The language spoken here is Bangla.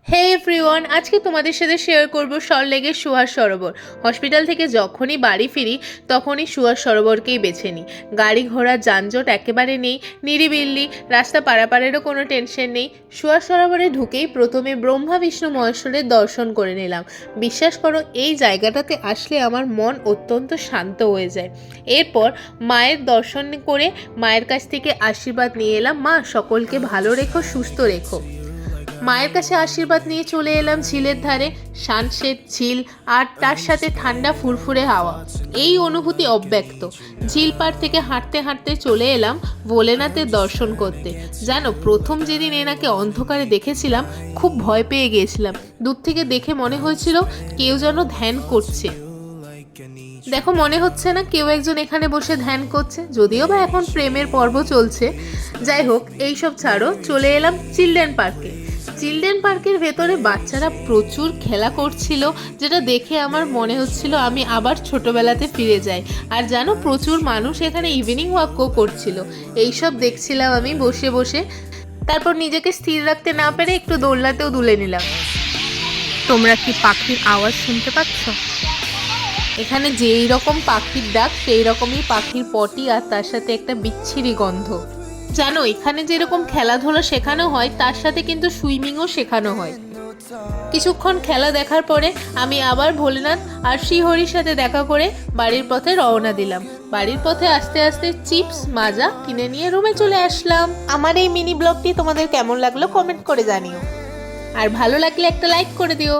হে এভরিওয়ান, আজকে তোমাদের সাথে শেয়ার করব সল্টলেকের সুভাষ সরোবর। হসপিটাল থেকে যখনই বাড়ি ফিরি তখনই সুভাষ সরোবরকেই বেছে নিই। গাড়ি ঘোড়ার যানজট একেবারে নেই, নিরিবিলি, রাস্তা পারাপারেরও কোনো টেনশন নেই। সুভাষ সরোবরে ঢুকেই প্রথমে ব্রহ্মা বিষ্ণু মহেশ্বরের দর্শন করে নিলাম। বিশ্বাস করো, এই জায়গাটাতে আসলে আমার মন অত্যন্ত শান্ত হয়ে যায়। এরপর মায়ের দর্শন করে মায়ের কাছ থেকে আশীর্বাদ নিয়ে এলাম, মা সকলকে ভালো রেখো, সুস্থ রেখো। মায়ের কাছে আশীর্বাদ নিয়ে চলে এলাম ঝিলের ধারে। সানসেট, ঝিল আর তার সাথে ঠান্ডা ফুরফুরে হাওয়া, এই অনুভূতি অব্যক্ত। ঝিল পাড় থেকে হাঁটতে হাঁটতে চলে এলাম ভোলেনাথের দর্শন করতে। জানো, প্রথম যেদিন এনাকে অন্ধকারে দেখেছিলাম খুব ভয় পেয়ে গিয়েছিলাম। দূর থেকে দেখে মনে হয়েছিল কেউ যেন ধ্যান করছে। দেখো, মনে হচ্ছে না কেউ একজন এখানে বসে ধ্যান করছে, যদিও বা এখন প্রেমের পর্ব চলছে। যাই হোক, এইসব ছাড়ো, চলে এলাম চিলড্রেন পার্কে। চিলড্রেন পার্কের ভেতরে বাচ্চারা প্রচুর খেলা করছিল, যেটা দেখে আমার মনে হচ্ছিল আমি আবার ছোটবেলাতে ফিরে যাই। আর জানো, প্রচুর মানুষ এখানে ইভিনিং ওয়াকও করছিল। এইসব দেখছিলাম আমি বসে বসে। তারপর নিজেকে স্থির রাখতে না পেরে একটু দোলনাতেও দুলে নিলাম। তোমরা কি পাখির আওয়াজ শুনতে পাচ্ছ? এখানে যেই রকম পাখির ডাক সেই রকমই পাখির পটি, আর তার সাথে একটা বিচ্ছিরি গন্ধ। জানো, এখানে যেরকম খেলাধুলা শেখানো হয় তার সাথে কিন্তু সুইমিংও শেখানো হয়। কিছুক্ষণ খেলা দেখার পরে আমি আবার ভোলেনাথ আর শ্রীহরির সাথে দেখা করে বাড়ির পথে রওনা দিলাম। বাড়ির পথে আস্তে আস্তে চিপস মাজা কিনে নিয়ে রুমে চলে আসলাম। আমার এই মিনি ব্লগটি তোমাদের কেমন লাগলো কমেন্ট করে জানিও, আর ভালো লাগলে একটা লাইক করে দিও।